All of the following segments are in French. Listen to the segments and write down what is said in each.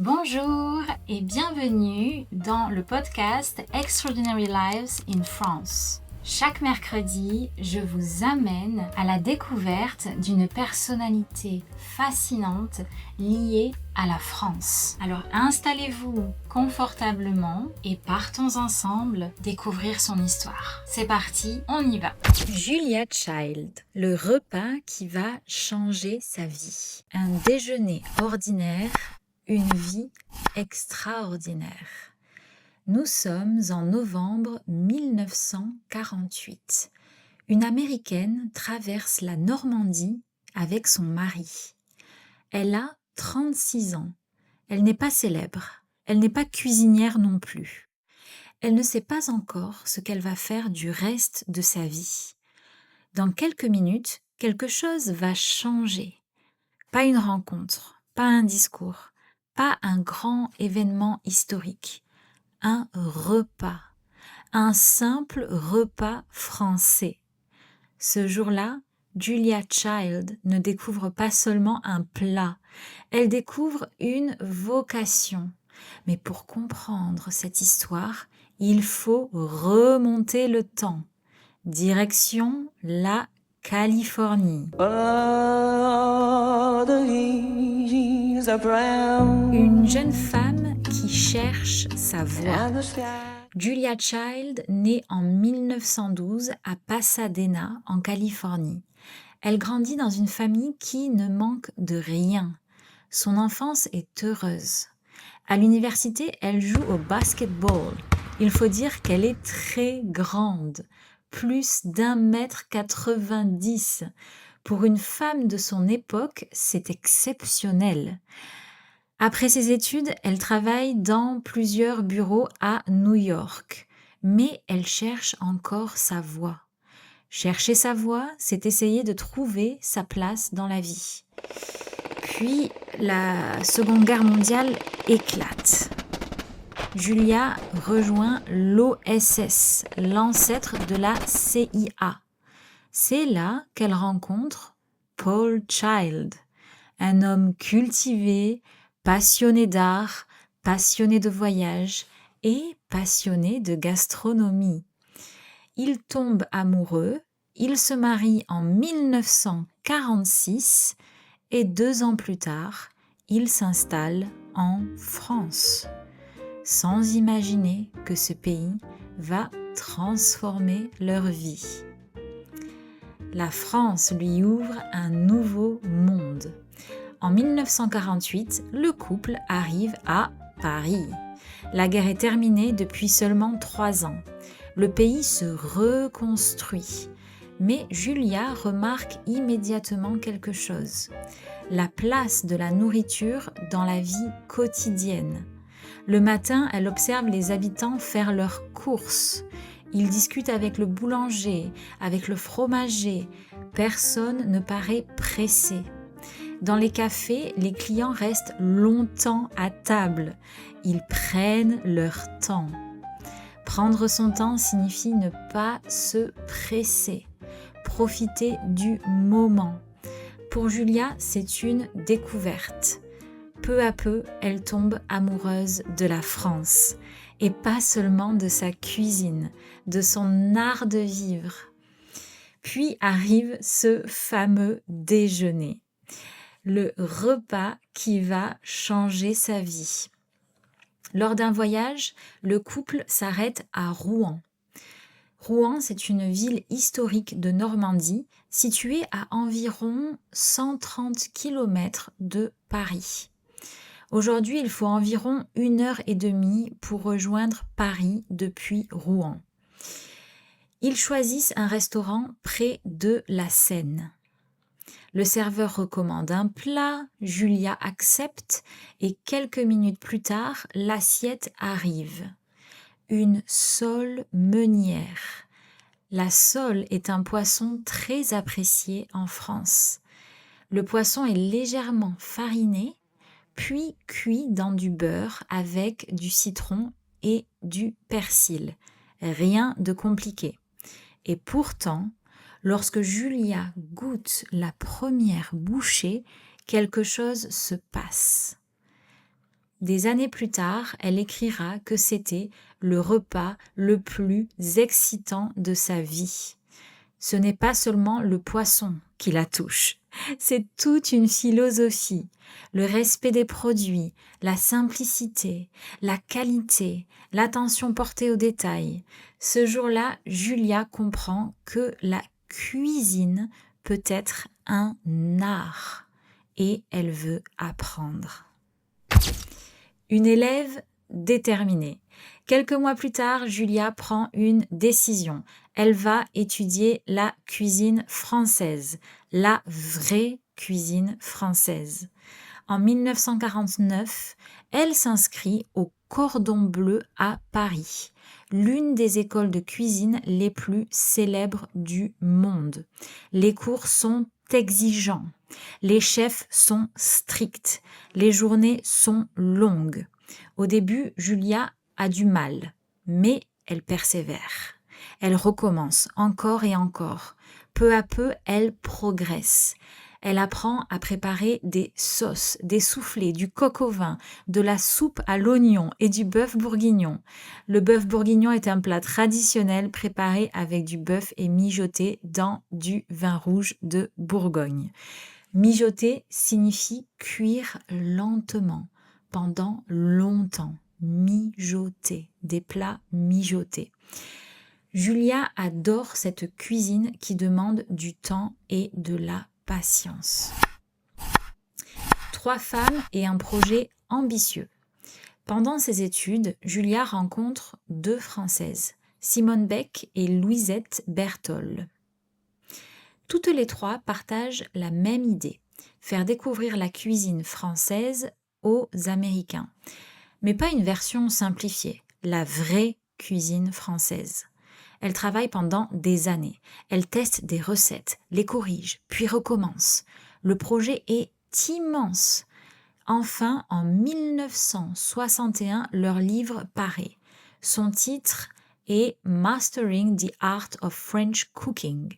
Bonjour et bienvenue dans le podcast Extraordinary Lives in France. Chaque mercredi, je vous amène à la découverte d'une personnalité fascinante liée à la France. Alors installez-vous confortablement et partons ensemble découvrir son histoire. C'est parti, on y va. Julia Child, le repas qui va changer sa vie. Un déjeuner ordinaire, une vie extraordinaire. Nous sommes en novembre 1948. Une Américaine traverse la Normandie avec son mari. Elle a 36 ans. Elle n'est pas célèbre. Elle n'est pas cuisinière non plus. Elle ne sait pas encore ce qu'elle va faire du reste de sa vie. Dans quelques minutes, quelque chose va changer. Pas une rencontre, pas un discours, pas un grand événement historique. Un repas, un simple repas français. Ce jour-là, Julia Child ne découvre pas seulement un plat, elle découvre une vocation. Mais pour comprendre cette histoire, il faut remonter le temps. Direction la Californie. Une jeune femme qui cherche sa voie. Julia Child naît en 1912 à Pasadena, en Californie. Elle grandit dans une famille qui ne manque de rien. Son enfance est heureuse. À l'université, elle joue au basketball. Il faut dire qu'elle est très grande, plus d'1,90 m. Pour une femme de son époque, c'est exceptionnel. Après ses études, elle travaille dans plusieurs bureaux à New York, mais elle cherche encore sa voie. Chercher sa voie, c'est essayer de trouver sa place dans la vie. Puis, la Seconde Guerre mondiale éclate. Julia rejoint l'OSS, l'ancêtre de la CIA. C'est là qu'elle rencontre Paul Child, un homme cultivé, passionné d'art, passionné de voyage et passionné de gastronomie. Ils tombent amoureux, ils se marient en 1946 et 2 ans plus tard, ils s'installent en France, sans imaginer que ce pays va transformer leur vie. La France lui ouvre un nouveau monde. En 1948, le couple arrive à Paris. La guerre est terminée depuis seulement 3 ans. Le pays se reconstruit. Mais Julia remarque immédiatement quelque chose. La place de la nourriture dans la vie quotidienne. Le matin, elle observe les habitants faire leurs courses. Ils discutent avec le boulanger, avec le fromager. Personne ne paraît pressé. Dans les cafés, les clients restent longtemps à table. Ils prennent leur temps. Prendre son temps signifie ne pas se presser, profiter du moment. Pour Julia, c'est une découverte. Peu à peu, elle tombe amoureuse de la France, et pas seulement de sa cuisine, de son art de vivre. Puis arrive ce fameux déjeuner. Le repas qui va changer sa vie. Lors d'un voyage, le couple s'arrête à Rouen. Rouen, c'est une ville historique de Normandie, située à environ 130 km de Paris. Aujourd'hui, il faut environ 1h30 pour rejoindre Paris depuis Rouen. Ils choisissent un restaurant près de la Seine. Le serveur recommande un plat, Julia accepte et quelques minutes plus tard, l'assiette arrive. Une sole meunière. La sole est un poisson très apprécié en France. Le poisson est légèrement fariné, puis cuit dans du beurre avec du citron et du persil. Rien de compliqué. Et pourtant, lorsque Julia goûte la première bouchée, quelque chose se passe. Des années plus tard, elle écrira que c'était le repas le plus excitant de sa vie. Ce n'est pas seulement le poisson qui la touche, c'est toute une philosophie, le respect des produits, la simplicité, la qualité, l'attention portée aux détails. Ce jour-là, Julia comprend que la cuisine peut être un art et elle veut apprendre. Une élève déterminée. Quelques mois plus tard, Julia prend une décision. Elle va étudier la cuisine française, la vraie cuisine française. En 1949, elle s'inscrit au Cordon Bleu à Paris, l'une des écoles de cuisine les plus célèbres du monde. Les cours sont exigeants, les chefs sont stricts, les journées sont longues. Au début, Julia a du mal, mais elle persévère. Elle recommence encore et encore. Peu à peu, elle progresse. Elle apprend à préparer des sauces, des soufflés, du coq au vin, de la soupe à l'oignon et du bœuf bourguignon. Le bœuf bourguignon est un plat traditionnel préparé avec du bœuf et mijoté dans du vin rouge de Bourgogne. Mijoter signifie cuire lentement, pendant longtemps. Mijoter, des plats mijotés. Julia adore cette cuisine qui demande du temps et de la patience. 3 femmes et un projet ambitieux. Pendant ses études, Julia rencontre 2 Françaises, Simone Beck et Louisette Bertholle. Toutes les 3 partagent la même idée, faire découvrir la cuisine française aux Américains. Mais pas une version simplifiée, la vraie cuisine française. Elle travaille pendant des années. Elle teste des recettes, les corrige, puis recommence. Le projet est immense. Enfin, en 1961, leur livre paraît. Son titre est Mastering the Art of French Cooking.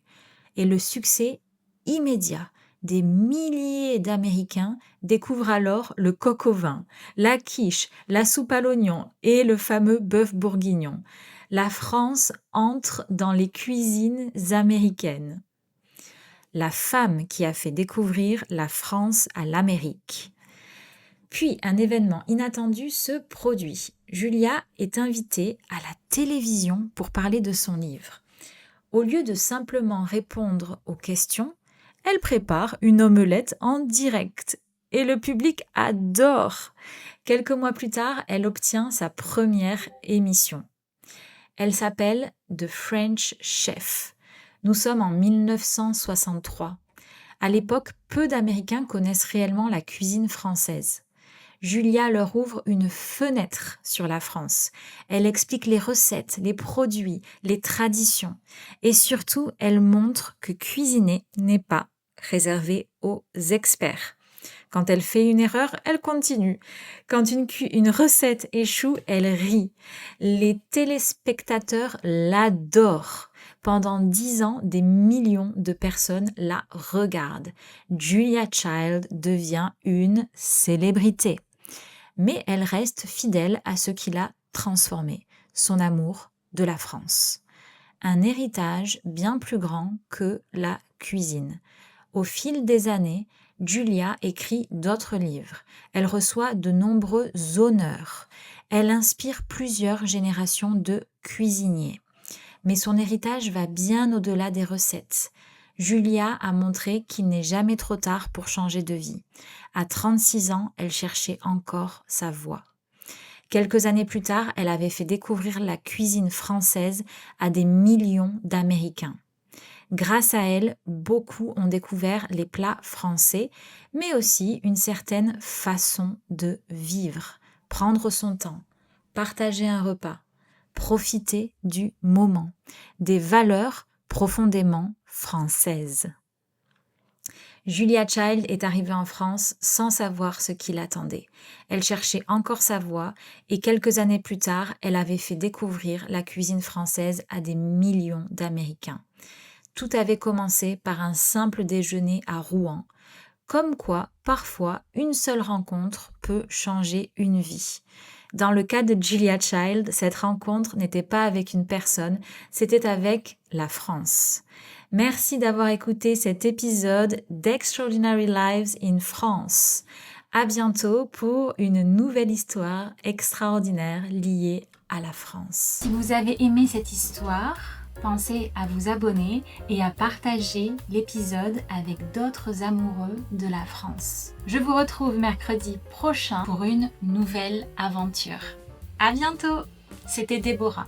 Et le succès immédiat. Des milliers d'Américains découvrent alors le coq au vin, la quiche, la soupe à l'oignon et le fameux bœuf bourguignon. La France entre dans les cuisines américaines. La femme qui a fait découvrir la France à l'Amérique. Puis un événement inattendu se produit. Julia est invitée à la télévision pour parler de son livre. Au lieu de simplement répondre aux questions, elle prépare une omelette en direct et le public adore. Quelques mois plus tard, elle obtient sa première émission. Elle s'appelle The French Chef. Nous sommes en 1963. À l'époque, peu d'Américains connaissent réellement la cuisine française. Julia leur ouvre une fenêtre sur la France. Elle explique les recettes, les produits, les traditions. Et surtout, elle montre que cuisiner n'est pas réservé aux experts. Quand elle fait une erreur, elle continue. Quand une recette échoue, elle rit. Les téléspectateurs l'adorent. Pendant 10 ans, des millions de personnes la regardent. Julia Child devient une célébrité. Mais elle reste fidèle à ce qui l'a transformée, son amour de la France. Un héritage bien plus grand que la cuisine. Au fil des années, Julia écrit d'autres livres. Elle reçoit de nombreux honneurs. Elle inspire plusieurs générations de cuisiniers. Mais son héritage va bien au-delà des recettes. Julia a montré qu'il n'est jamais trop tard pour changer de vie. À 36 ans, elle cherchait encore sa voie. Quelques années plus tard, elle avait fait découvrir la cuisine française à des millions d'Américains. Grâce à elle, beaucoup ont découvert les plats français, mais aussi une certaine façon de vivre, prendre son temps, partager un repas, profiter du moment, des valeurs profondément françaises. Julia Child est arrivée en France sans savoir ce qui l'attendait. Elle cherchait encore sa voie et quelques années plus tard, elle avait fait découvrir la cuisine française à des millions d'Américains. Tout avait commencé par un simple déjeuner à Rouen, comme quoi, parfois, une seule rencontre peut changer une vie. Dans le cas de Julia Child, cette rencontre n'était pas avec une personne, c'était avec la France. Merci d'avoir écouté cet épisode d'Extraordinary Lives in France. À bientôt pour une nouvelle histoire extraordinaire liée à la France. Si vous avez aimé cette histoire, pensez à vous abonner et à partager l'épisode avec d'autres amoureux de la France. Je vous retrouve mercredi prochain pour une nouvelle aventure. À bientôt! C'était Déborah.